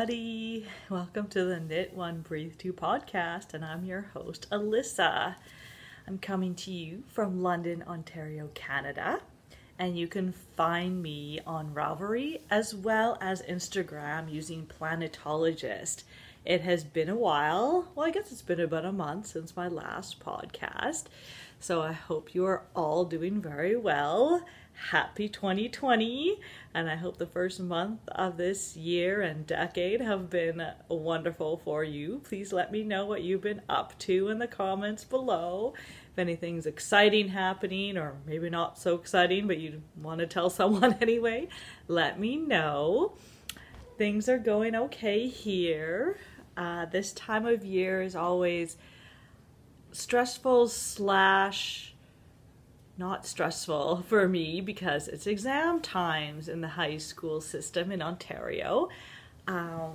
everybody. Welcome to the Knit One Breathe Two podcast, and I'm your host, Alyssa. I'm coming to you from London, Ontario, Canada, and you can find me on Ravelry as well as Instagram using Planetologist. It has been a while. Well, I guess it's been about a month since my last podcast, so I hope you are all doing very well. Happy 2020, and I hope the first month of this year and decade have been wonderful for you. Please let me know what you've been up to in the comments below. If anything's exciting happening, or maybe not so exciting, but you want to tell someone anyway, let me know. Things are going okay here. This time of year is always stressful / not stressful for me because it's exam times in the high school system in Ontario,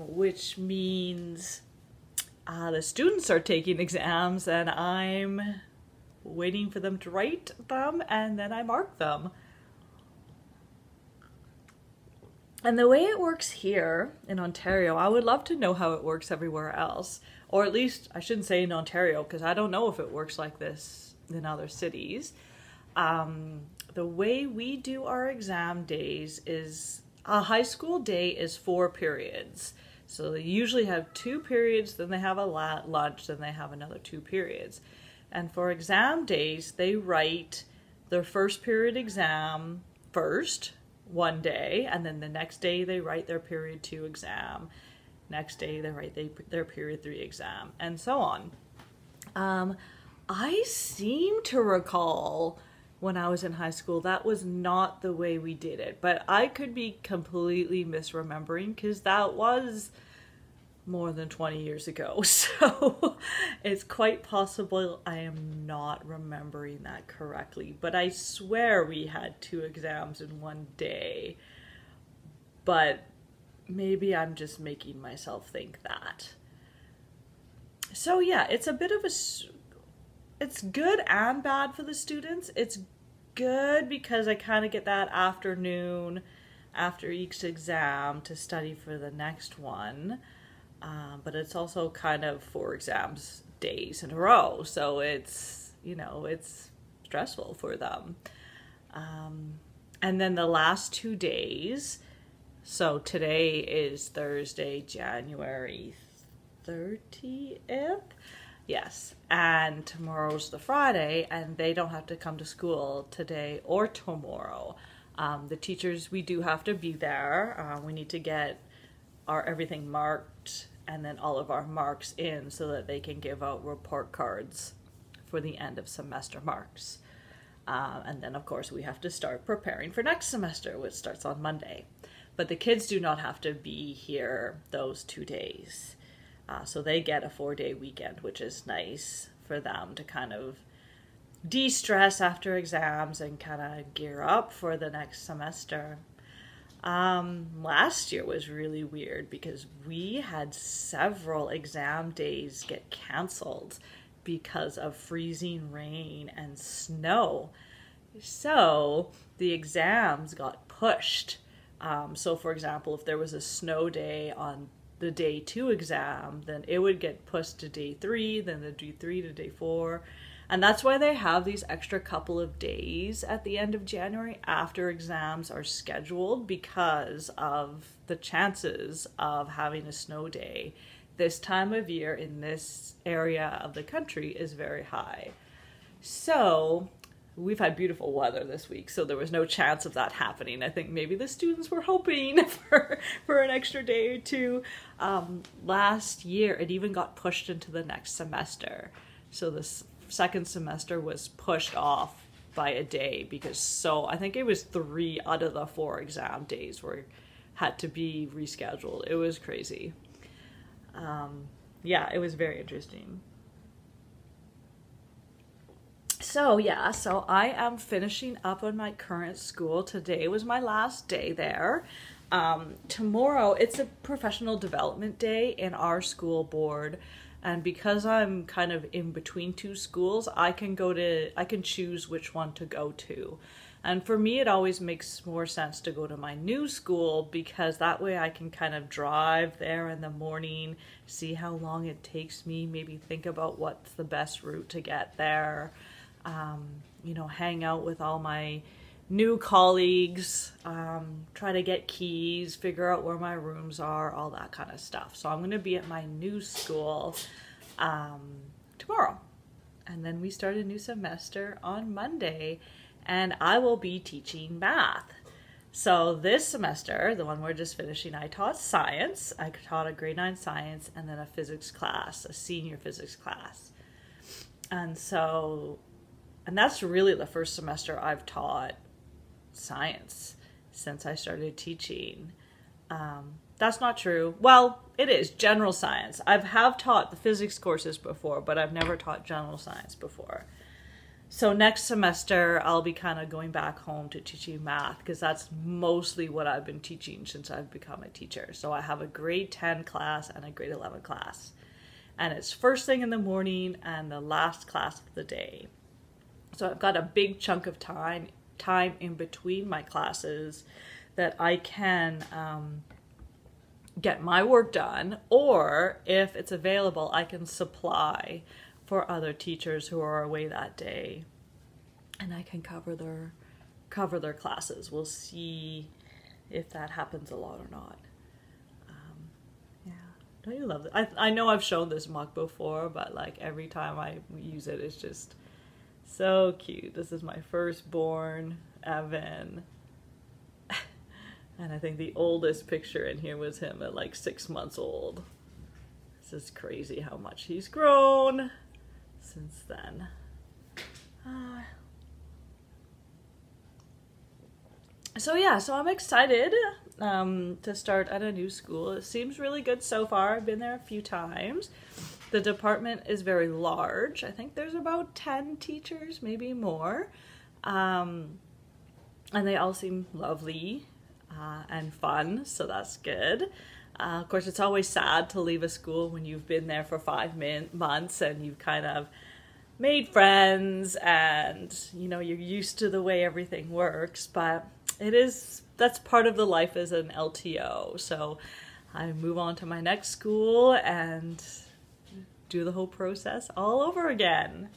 which means the students are taking exams and I'm waiting for them to write them and then I mark them. And the way it works here in Ontario, I would love to know how it works everywhere else, or at least I shouldn't say in Ontario because I don't know if it works like this in other cities. The way we do our exam days is a high school day is 4 periods. So they usually have 2 periods, then they have a lunch, then they have another 2 periods. And for exam days, they write their first period exam first, one day, and then the next day they write their period 2 exam. Next day they write their period 3 exam, and so on. I seem to recall when I was in high school, that was not the way we did it, but I could be completely misremembering because that was more than 20 years ago. So it's quite possible I am not remembering that correctly, but I swear we had 2 exams in one day, but maybe I'm just making myself think that. So yeah, it's a bit of it's good and bad for the students. It's good because I kind of get that afternoon after each exam to study for the next one. But it's also kind of 4 exams days in a row. So it's, it's stressful for them. And then the last 2 days, so today is Thursday, January 30th. Yes, and tomorrow's the Friday, and they don't have to come to school today or tomorrow. The teachers, we do have to be there. We need to get everything marked and then all of our marks in so that they can give out report cards for the end of semester marks. And then, of course, we have to start preparing for next semester, which starts on Monday. But the kids do not have to be here those 2 days. So they get a 4-day weekend, which is nice for them to kind of de-stress after exams and kind of gear up for the next semester. Last year was really weird because we had several exam days get canceled because of freezing rain and snow. So the exams got pushed. So for example, if there was a snow day on the day 2 exam, then it would get pushed to day 3, then the day 3 to day 4. And that's why they have these extra couple of days at the end of January after exams are scheduled, because of the chances of having a snow day this time of year in this area of the country is very high. So we've had beautiful weather this week, so there was no chance of that happening. I think maybe the students were hoping for an extra day or 2. Last year, it even got pushed into the next semester. So this second semester was pushed off by a day because I think it was 3 out of the 4 exam days had to be rescheduled. It was crazy. Yeah, it was very interesting. So I am finishing up on my current school. Today was my last day there. Tomorrow, it's a professional development day in our school board. And because I'm kind of in between 2 schools, I can choose which one to go to. And for me, it always makes more sense to go to my new school because that way I can kind of drive there in the morning, see how long it takes me, maybe think about what's the best route to get there, you know, hang out with all my new colleagues, try to get keys, figure out where my rooms are, all that kind of stuff. So I'm going to be at my new school tomorrow. And then we start a new semester on Monday, and I will be teaching math. So this semester, the one we're just finishing, I taught science. I taught a grade 9 science and then a physics class, a senior physics class. And that's really the first semester I've taught science since I started teaching. That's not true. Well, it is general science. I have taught the physics courses before, but I've never taught general science before. So next semester, I'll be kind of going back home to teaching math because that's mostly what I've been teaching since I've become a teacher. So I have a grade 10 class and a grade 11 class. And it's first thing in the morning and the last class of the day. So I've got a big chunk of time in between my classes that I can get my work done, or if it's available, I can supply for other teachers who are away that day, and I can cover their classes. We'll see if that happens a lot or not. Yeah, don't you love it? I know I've shown this mug before, but like every time I use it, it's just so cute. This is my firstborn, Evan. And I think the oldest picture in here was him at like 6 months old. This is crazy how much he's grown since then. So I'm excited to start at a new school. It seems really good so far. I've been there a few times. The department is very large. I think there's about 10 teachers, maybe more. And they all seem lovely and fun, so that's good. Of course, it's always sad to leave a school when you've been there for 5 months and you've kind of made friends and, you know, you're used to the way everything works, but that's part of the life as an LTO. So I move on to my next school and do the whole process all over again.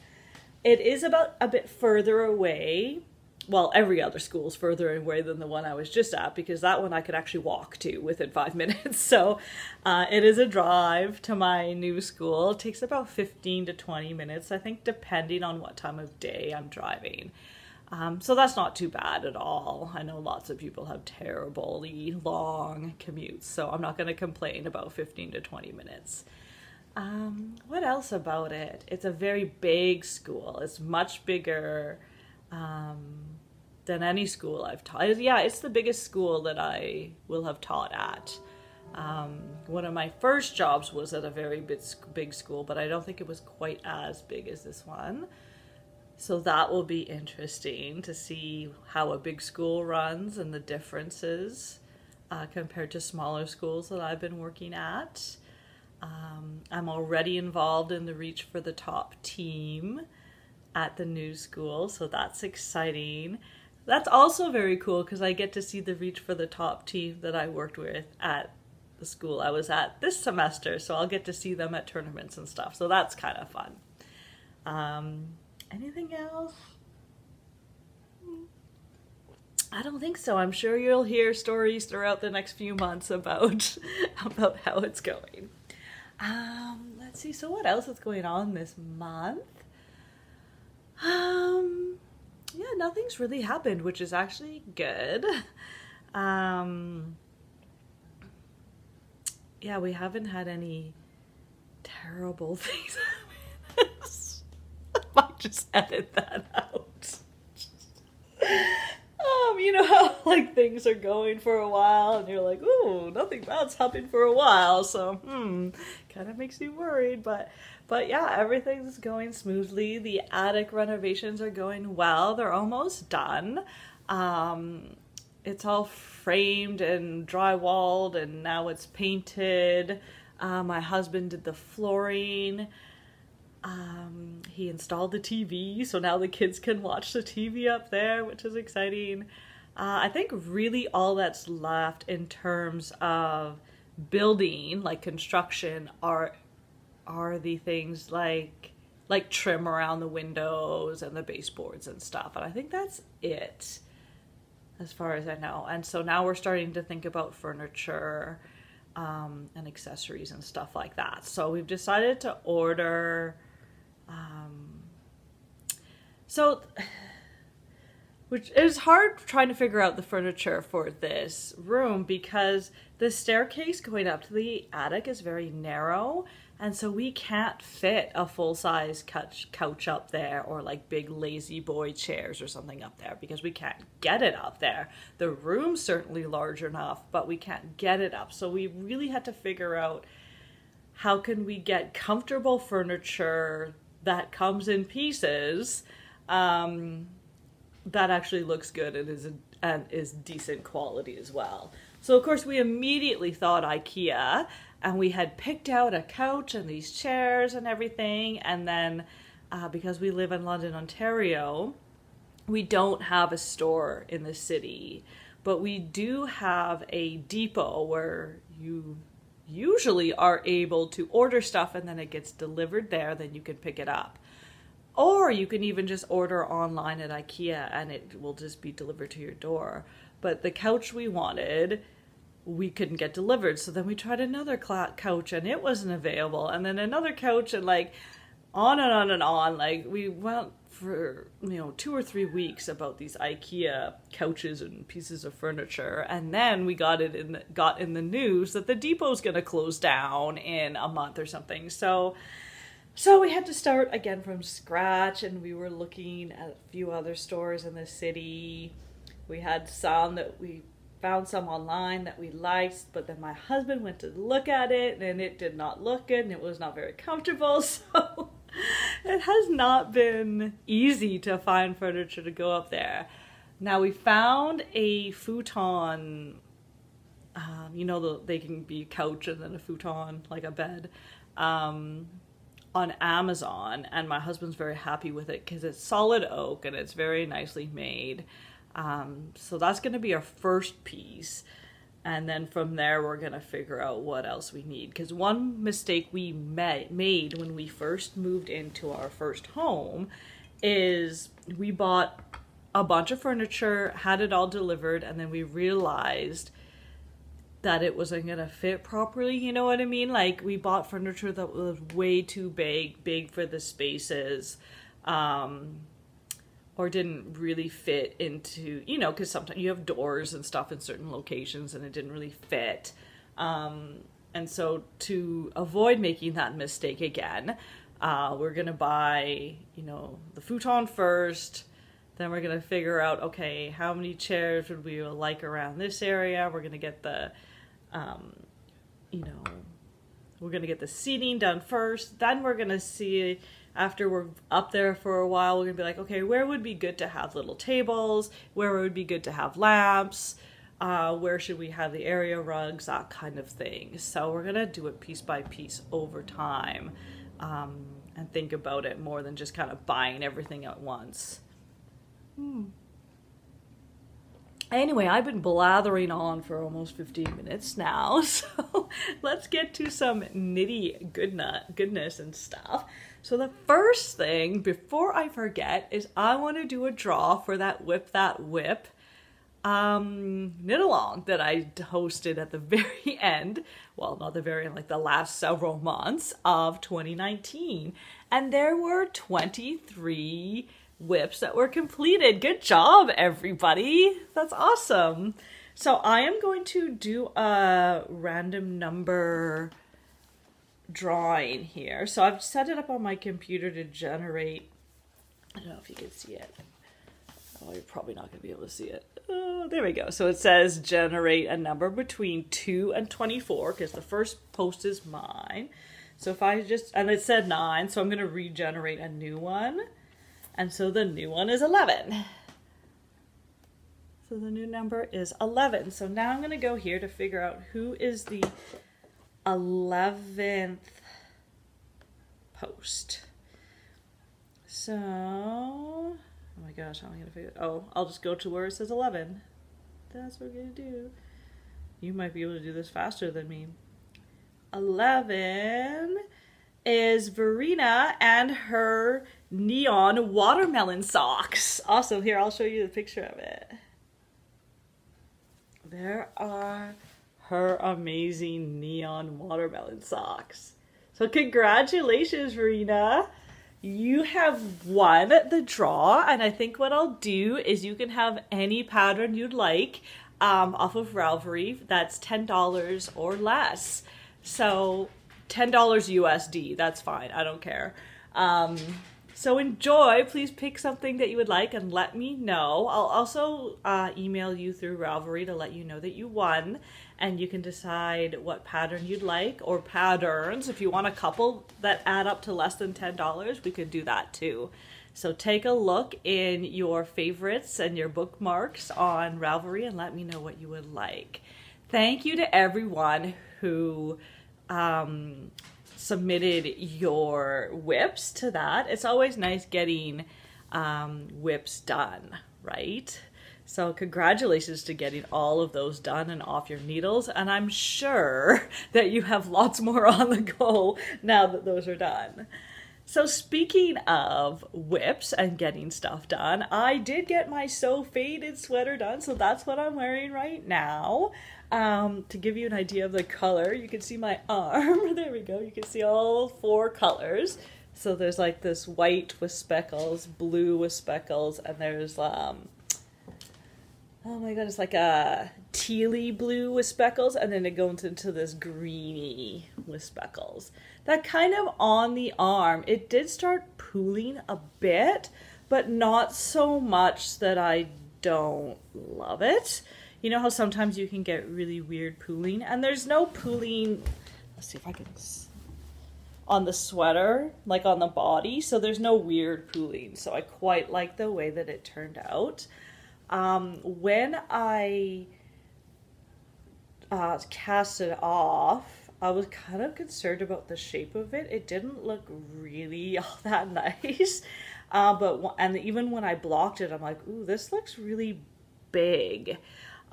It is about a bit further away. Well, every other school is further away than the one I was just at because that one I could actually walk to within 5 minutes. So it is a drive to my new school. It takes about 15 to 20 minutes, I think, depending on what time of day I'm driving. So that's not too bad at all. I know lots of people have terribly long commutes, so I'm not going to complain about 15 to 20 minutes. What else about it? It's a very big school. It's much bigger than any school I've taught. Yeah, it's the biggest school that I will have taught at. One of my first jobs was at a very big school, but I don't think it was quite as big as this one. So that will be interesting to see how a big school runs and the differences compared to smaller schools that I've been working at. I'm already involved in the Reach for the Top team at the new school, so that's exciting. That's also very cool because I get to see the Reach for the Top team that I worked with at the school I was at this semester, so I'll get to see them at tournaments and stuff, so that's kind of fun. Anything else? I don't think so. I'm sure you'll hear stories throughout the next few months about how it's going. Let's see, so what else is going on this month? Yeah, nothing's really happened, which is actually good. Yeah, we haven't had any terrible things happen. I might just edit that out. You know how like things are going for a while and you're like, ooh, nothing bad's happened for a while, so kind of makes you worried, but yeah, everything's going smoothly. The attic renovations are going well. They're almost done. It's all framed and drywalled and now it's painted. My husband did the flooring. He installed the TV, so now the kids can watch the TV up there, which is exciting. I think really all that's left in terms of building, like construction, are the things like trim around the windows and the baseboards and stuff. And I think that's it, as far as I know. And so now we're starting to think about furniture and accessories and stuff like that. So we've decided to order. Which is hard trying to figure out the furniture for this room because the staircase going up to the attic is very narrow, and so we can't fit a full-size couch up there, or like big lazy boy chairs or something up there, because we can't get it up there. The room's certainly large enough, but we can't get it up. So we really had to figure out how can we get comfortable furniture that comes in pieces, that actually looks good and is decent quality as well. So of course we immediately thought IKEA, and we had picked out a couch and these chairs and everything. And then because we live in London, Ontario, we don't have a store in the city, but we do have a depot where you usually are able to order stuff and then it gets delivered there, then you can pick it up. Or you can even just order online at IKEA and it will just be delivered to your door. But the couch we wanted, we couldn't get delivered. So then we tried another couch and it wasn't available. And then another couch, and like on and on and on. Like we went for, 2 or 3 weeks about these IKEA couches and pieces of furniture. And then we got in the news that the depot's going to close down in a month or something. So we had to start again from scratch, and we were looking at a few other stores in the city. We had some that we found some online that we liked, but then my husband went to look at it and it did not look good and it was not very comfortable. So it has not been easy to find furniture to go up there. Now we found a futon, they can be a couch and then a futon, like a bed, on Amazon, and my husband's very happy with it because it's solid oak and it's very nicely made. So that's going to be our first piece, and then from there we're going to figure out what else we need, because one mistake we made when we first moved into our first home is we bought a bunch of furniture, had it all delivered, and then we realized that it wasn't gonna fit properly, you know what I mean? Like we bought furniture that was way too big for the spaces, or didn't really fit into, because sometimes you have doors and stuff in certain locations and it didn't really fit. And so to avoid making that mistake again, we're gonna buy, the futon first. Then we're gonna figure out, okay, how many chairs would we like around this area? We're gonna get the we're going to get the seating done first. Then we're going to see, after we're up there for a while, we're going to be like, okay, where would be good to have little tables? Where would be good to have lamps? Where should we have the area rugs? That kind of thing. So we're going to do it piece by piece over time, and think about it more than just kind of buying everything at once. Anyway, I've been blathering on for almost 15 minutes now, so let's get to some nitty goodness and stuff. So the first thing, before I forget, is I want to do a draw for that Whip That Whip knit along that I hosted at the very end, well, not the very end, like the last several months of 2019. And there were 23 whips that were completed. Good job, everybody. That's awesome. So I am going to do a random number drawing here. So I've set it up on my computer to generate, I don't know if you can see it. Oh, you're probably not going to be able to see it. Oh, there we go. So it says generate a number between 2 and 24, because the first post is mine. So if I and it said 9, so I'm going to regenerate a new one. And so the new one is 11. So the new number is 11. So now I'm going to go here to figure out who is the 11th post. So, oh my gosh, how am I going to figure it? Oh, I'll just go to where it says 11. That's what we're going to do. You might be able to do this faster than me. 11 is Verena and her neon watermelon socks. Awesome. Here, I'll show you the picture of it. There are her amazing neon watermelon socks. So congratulations, Verena. You have won the draw, and I think what I'll do is you can have any pattern you'd like off of Ravelry that's $10 or less. So $10 USD, that's fine, I don't care. So enjoy, please pick something that you would like and let me know. I'll also email you through Ravelry to let you know that you won, and you can decide what pattern you'd like, or patterns. If you want a couple that add up to less than $10, we could do that too. So take a look in your favorites and your bookmarks on Ravelry and let me know what you would like. Thank you to everyone who submitted your whips to that. It's always nice getting whips done, right? So congratulations to getting all of those done and off your needles. And I'm sure that you have lots more on the go now that those are done. So speaking of whips and getting stuff done, I did get my So Faded sweater done. So that's what I'm wearing right now. To give you an idea of the color, you can see my arm. There we go. You can see all 4 colors. So there's like this white with speckles, blue with speckles, and there's, oh my god, it's like a tealy blue with speckles, and then it goes into this greeny with speckles. That kind of on the arm, it did start pooling a bit, but not so much that I don't love it. You know how sometimes you can get really weird pooling, and there's no pooling, let's see if I can, on the sweater, like on the body, so there's no weird pooling. So I quite like the way that it turned out. When I cast it off, I was kind of concerned about the shape of it. It didn't look really all that nice, and even when I blocked it, I'm like, ooh, this looks really big.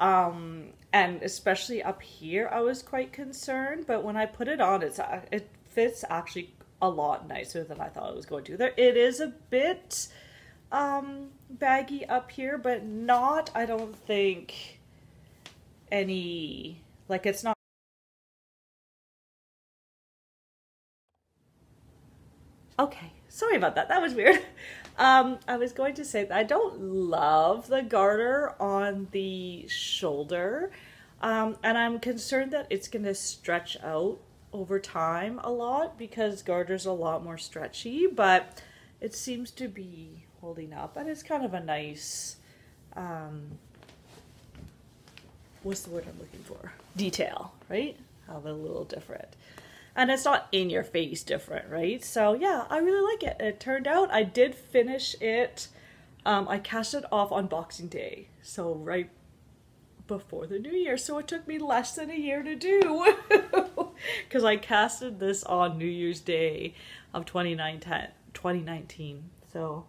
And especially up here, I was quite concerned, but when I put it on, it fits actually a lot nicer than I thought it was going to. It is a bit baggy up here, but not, I don't think, any, like, it's not. Okay, sorry about that. That was weird. I was going to say that I don't love the garter on the shoulder, and I'm concerned that it's going to stretch out over time a lot because garter's a lot more stretchy, but it seems to be holding up, and it's kind of a nice, what's the word I'm looking for? Detail, right? Have a little different. And it's not in your face different, right? So yeah, I really like it. It turned out, I did finish it. I cast it off on Boxing Day. So right before the new year. So it took me less than a year to do. Because I casted this on New Year's Day of 2019. So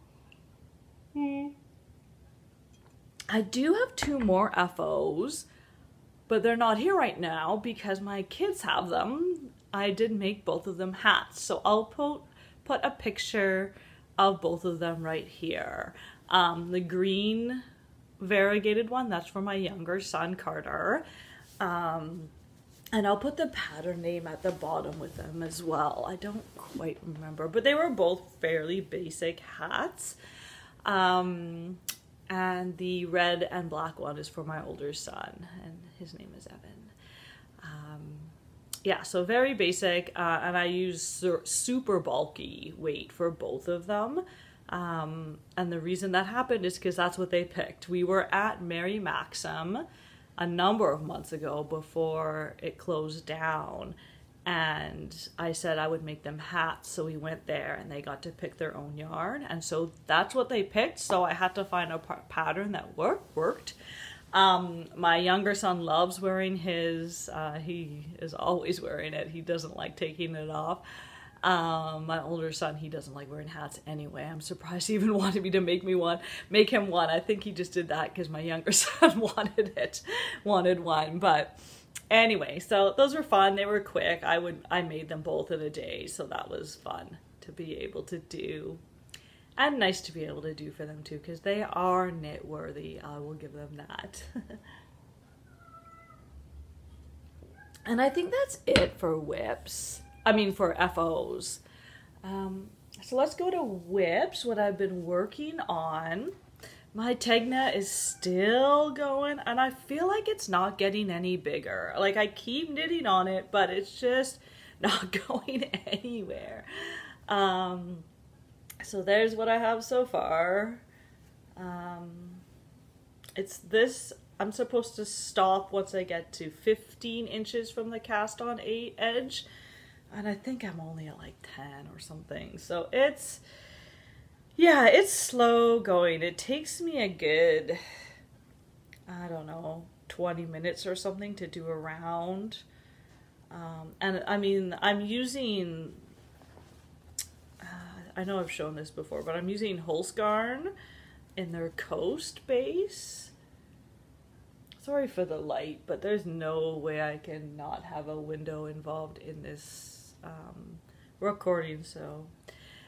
I do have 2 more FOs, but they're not here right now because my kids have them. I did make both of them hats, so I'll put a picture of both of them right here. The green variegated one, that's for my younger son, Carter. And I'll put the pattern name at the bottom with them as well. I don't quite remember, but they were both fairly basic hats. And the red and black one is for my older son, and his name is Evan. Yeah, so very basic, and I use super bulky weight for both of them. And the reason that happened is because that's what they picked. We were at Mary Maxim a number of months ago before it closed down, and I said I would make them hats, so we went there and they got to pick their own yarn, and so that's what they picked. So I had to find a pattern that worked. My younger son loves wearing his, he is always wearing it. He doesn't like taking it off. My older son, he doesn't like wearing hats anyway. I'm surprised he even wanted me to make him one. I think he just did that because my younger son wanted one. But anyway, so those were fun. They were quick. I made them both in a day, so that was fun to be able to do. And nice to be able to do for them too, because they are knit worthy. I will give them that. And I think that's it for whips. I mean, for FOs. So let's go to whips, what I've been working on. My Tegna is still going, and I feel like it's not getting any bigger. Like, I keep knitting on it, but it's just not going anywhere. So there's what I have so far. It's this. I'm supposed to stop once I get to 15 inches from the cast on edge. And I think I'm only at like 10 or something. So it's slow going. It takes me a good, I don't know, 20 minutes or something to do a round. And I mean, I'm using, I know I've shown this before, but I'm using Holzgarn in their Coast base. Sorry for the light, but there's no way I can not have a window involved in this recording. So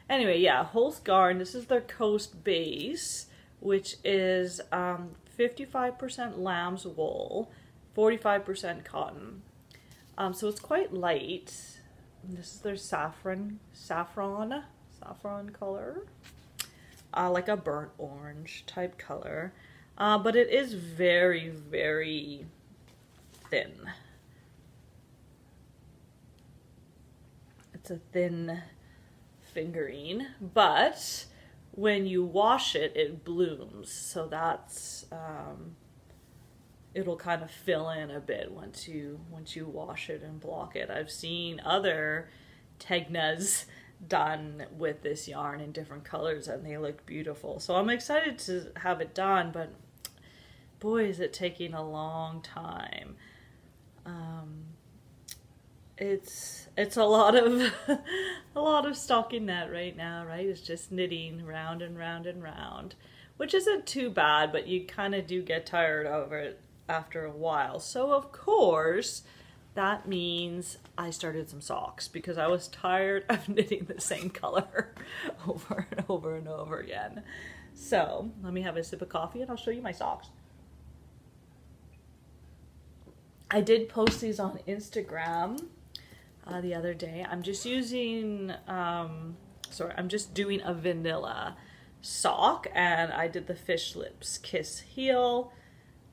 anyway, yeah, Holzgarn, this is their Coast base, which is 55% lamb's wool, 45% cotton. So it's quite light. And this is their saffron color, like a burnt orange type color. But it is very, very thin. It's a thin fingering, but when you wash it, it blooms. So that's, it'll kind of fill in a bit once you wash it and block it. I've seen other Tegnas done with this yarn in different colors and they look beautiful. So I'm excited to have it done, but boy, is it taking a long time. It's a lot of stocking net right now, right? It's just knitting round and round and round, which isn't too bad, but you kind of do get tired of it after a while. So of course, that means I started some socks because I was tired of knitting the same color over and over and over again. So let me have a sip of coffee and I'll show you my socks. I did post these on Instagram the other day. I'm just using, I'm just doing a vanilla sock, and I did the Fish Lips Kiss heel,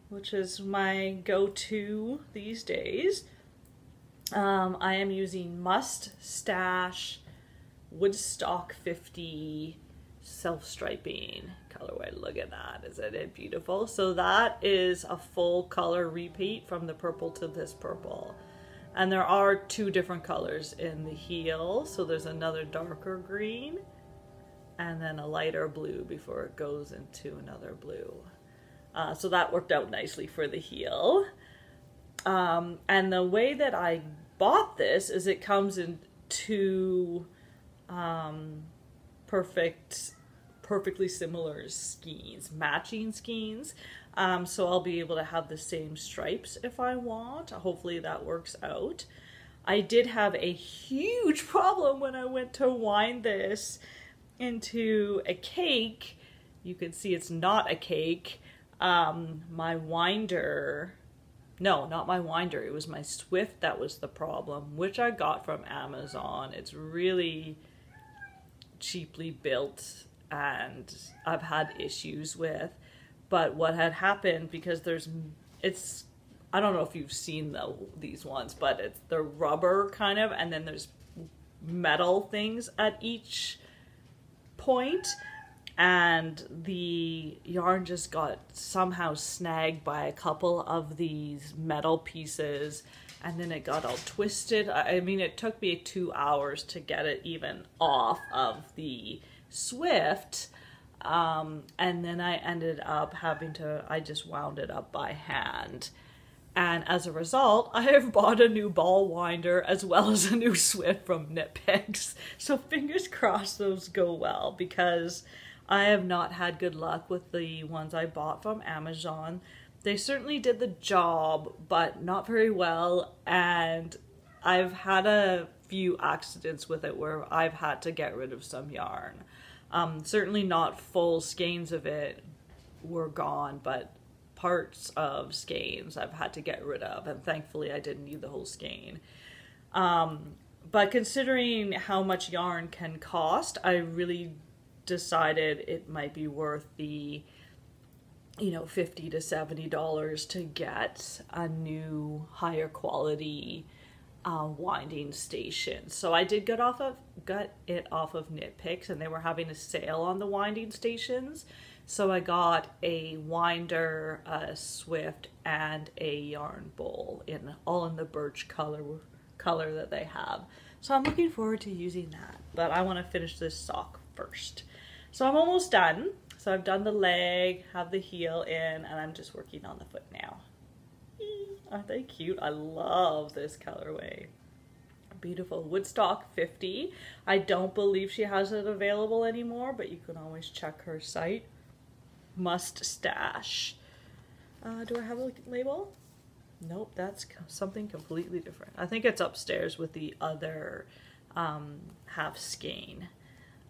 which is my go-to these days. I am using Must Stash Woodstock 50 self-striping colorway. Look at that, isn't it beautiful? So that is a full color repeat from the purple to this purple. And there are two different colors in the heel. So there's another darker green and then a lighter blue before it goes into another blue. So that worked out nicely for the heel. And the way that I bought this is it comes in two perfectly similar skeins, matching skeins. So I'll be able to have the same stripes if I want. Hopefully that works out. I did have a huge problem when I went to wind this into a cake. You can see it's not a cake. My winder, no, not my winder, it was my Swift that was the problem, which I got from Amazon. It's really cheaply built and I've had issues with. But what had happened, because I don't know if you've seen these ones, but it's the rubber kind of, and then there's metal things at each point, and the yarn just got somehow snagged by a couple of these metal pieces, and then it got all twisted. I mean, it took me 2 hours to get it even off of the Swift. And then I ended up I just wound it up by hand. And as a result, I have bought a new ball winder as well as a new Swift from Knit Picks. So fingers crossed those go well, because I have not had good luck with the ones I bought from Amazon. They certainly did the job, but not very well. And I've had a few accidents with it where I've had to get rid of some yarn. Certainly not full skeins of it were gone, but parts of skeins I've had to get rid of, and thankfully I didn't need the whole skein. But considering how much yarn can cost, I really decided it might be worth the, you know, $50 to $70 to get a new higher quality winding station. So I did got it off of Knit Picks, and they were having a sale on the winding stations. So I got a winder, a Swift, and a yarn bowl all in the birch color that they have. So I'm looking forward to using that, but I want to finish this sock first. So I'm almost done. So I've done the leg, have the heel in, and I'm just working on the foot now. Aren't they cute? I love this colorway. Beautiful. Woodstock 50. I don't believe she has it available anymore, but you can always check her site. Must stash. Do I have a label? Nope, that's something completely different. I think it's upstairs with the other half skein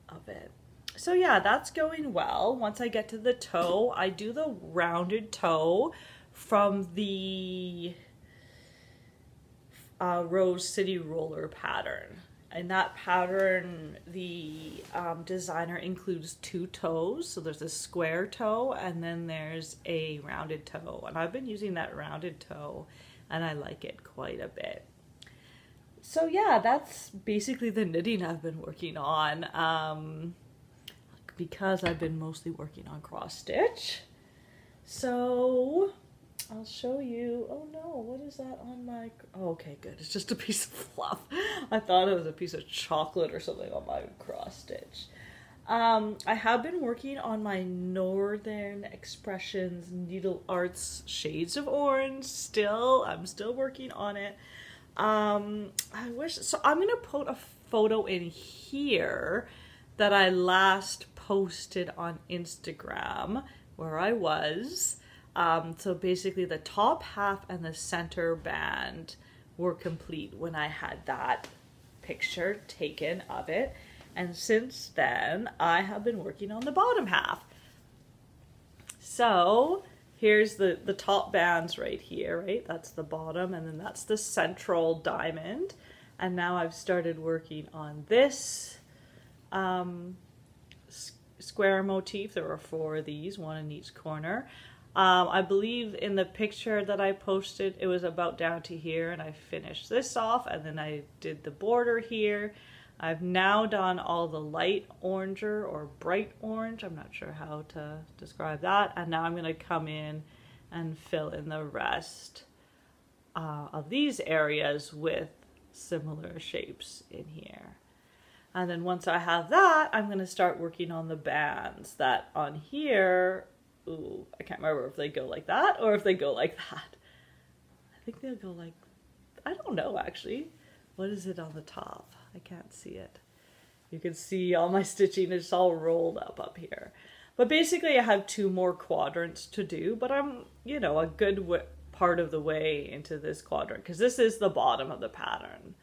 of it. So yeah, that's going well. Once I get to the toe, I do the rounded toe from the Rose City Roller pattern. In that pattern, the designer includes two toes. So there's a square toe and then there's a rounded toe. And I've been using that rounded toe and I like it quite a bit. So yeah, that's basically the knitting I've been working on, because I've been mostly working on cross stitch. So I'll show you. Oh no, what is that on my... Oh, okay, good. It's just a piece of fluff. I thought it was a piece of chocolate or something on my cross stitch. I have been working on my Northern Expressions Needle Arts Shades of Orange still. I'm still working on it. I wish... So I'm going to put a photo in here that I last posted on Instagram where I was. So basically the top half and the center band were complete when I had that picture taken of it. And since then, I have been working on the bottom half. So here's the top bands right here, right? That's the bottom, and then that's the central diamond. And now I've started working on this square motif. There are 4 of these, 1 in each corner. I believe in the picture that I posted, it was about down to here, and I finished this off, and then I did the border here. I've now done all the light orange or bright orange. I'm not sure how to describe that. And now I'm going to come in and fill in the rest of these areas with similar shapes in here. And then once I have that, I'm going to start working on the bands that on here... Ooh, I can't remember if they go like that or if they go like that. I think they'll go like... I don't know, actually. What is it on the top? I can't see it. You can see all my stitching is all rolled up here. But basically I have 2 more quadrants to do, but I'm, you know, a good part of the way into this quadrant, because this is the bottom of the pattern.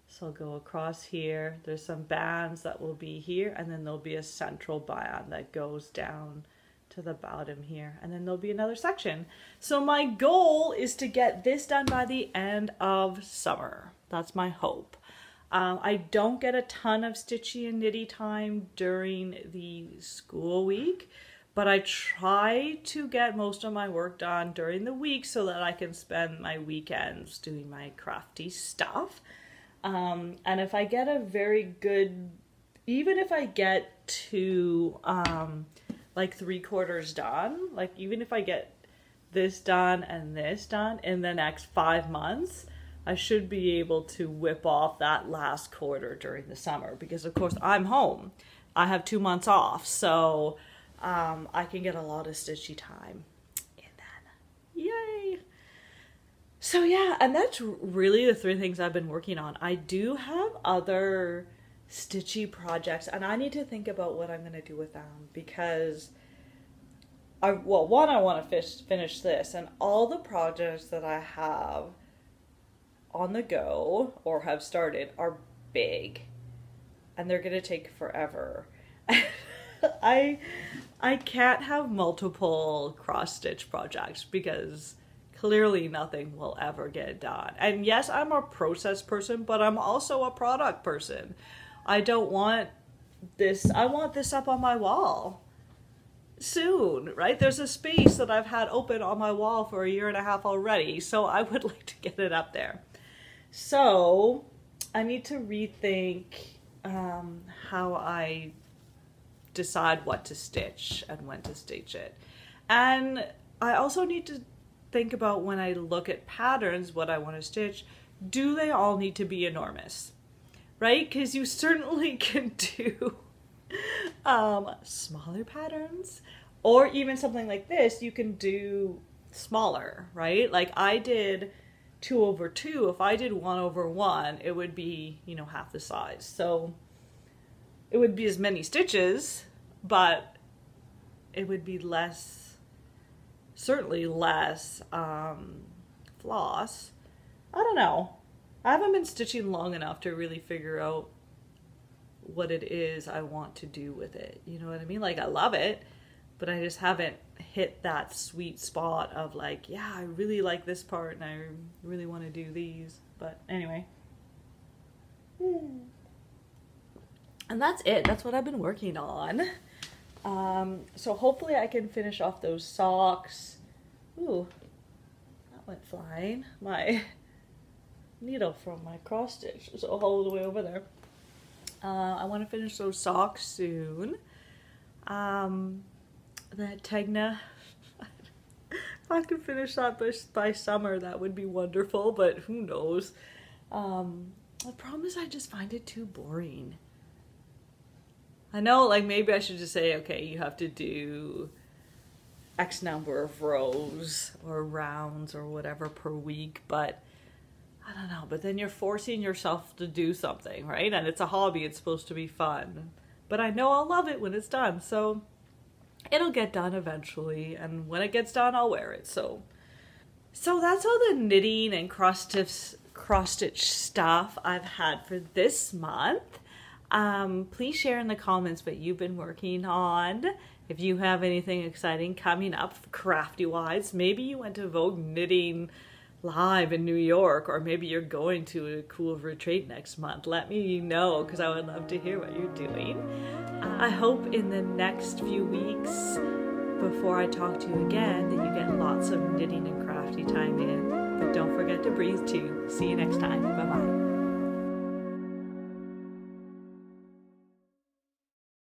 So I'll go across here. There's some bands that will be here, and then there'll be a central band that goes down to the bottom here, and then there'll be another section. So my goal is to get this done by the end of summer. That's my hope. I don't get a ton of stitchy and knitty time during the school week, but I try to get most of my work done during the week so that I can spend my weekends doing my crafty stuff. And if I get a very good, even if I get to like 3/4 done, like even if I get this done and this done in the next 5 months, I should be able to whip off that last quarter during the summer, because of course I'm home. I have 2 months off, so I can get a lot of stitchy time in then. Yay! So yeah, and that's really the three things I've been working on. I do have other stitchy projects, and I need to think about what I'm going to do with them, because I want to finish this, and all the projects that I have on the go or have started are big, and they're going to take forever. I can't have multiple cross stitch projects because clearly nothing will ever get done. And yes, I'm a process person, but I'm also a product person. I don't want this, I want this up on my wall soon, right? There's a space that I've had open on my wall for 1.5 years already, so I would like to get it up there. So I need to rethink how I decide what to stitch and when to stitch it. And I also need to think about, when I look at patterns, what I want to stitch, do they all need to be enormous, right? Because you certainly can do smaller patterns, or even something like this, you can do smaller, right? Like I did 2/2. If I did 1/1, it would be, you know, half the size. So it would be as many stitches, but it would be less, certainly less floss. I don't know. I haven't been stitching long enough to really figure out what it is I want to do with it. You know what I mean? Like I love it, but I just haven't hit that sweet spot of like, yeah, I really like this part and I really want to do these. But anyway. And that's it. That's what I've been working on. So hopefully I can finish off those socks. Ooh, that went flying. My needle from my cross stitch is all the way over there. I want to finish those socks soon. That Tegna, if I could finish that by summer, that would be wonderful, but who knows. The problem is I just find it too boring. I know, like, maybe I should just say, okay, you have to do X number of rows or rounds or whatever per week, but I don't know. But then you're forcing yourself to do something, right? And it's a hobby, it's supposed to be fun. But I know I'll love it when it's done, so it'll get done eventually, and when it gets done, I'll wear it. So that's all the knitting and cross-stitch stuff I've had for this month. Please share in the comments what you've been working on. If you have anything exciting coming up crafty-wise, maybe you went to Vogue Knitting Live in New York, or maybe you're going to a cool retreat next month. Let me know, because I would love to hear what you're doing. I hope in the next few weeks, before I talk to you again, that you get lots of knitting and crafty time in. But don't forget to breathe too. See you next time. Bye-bye.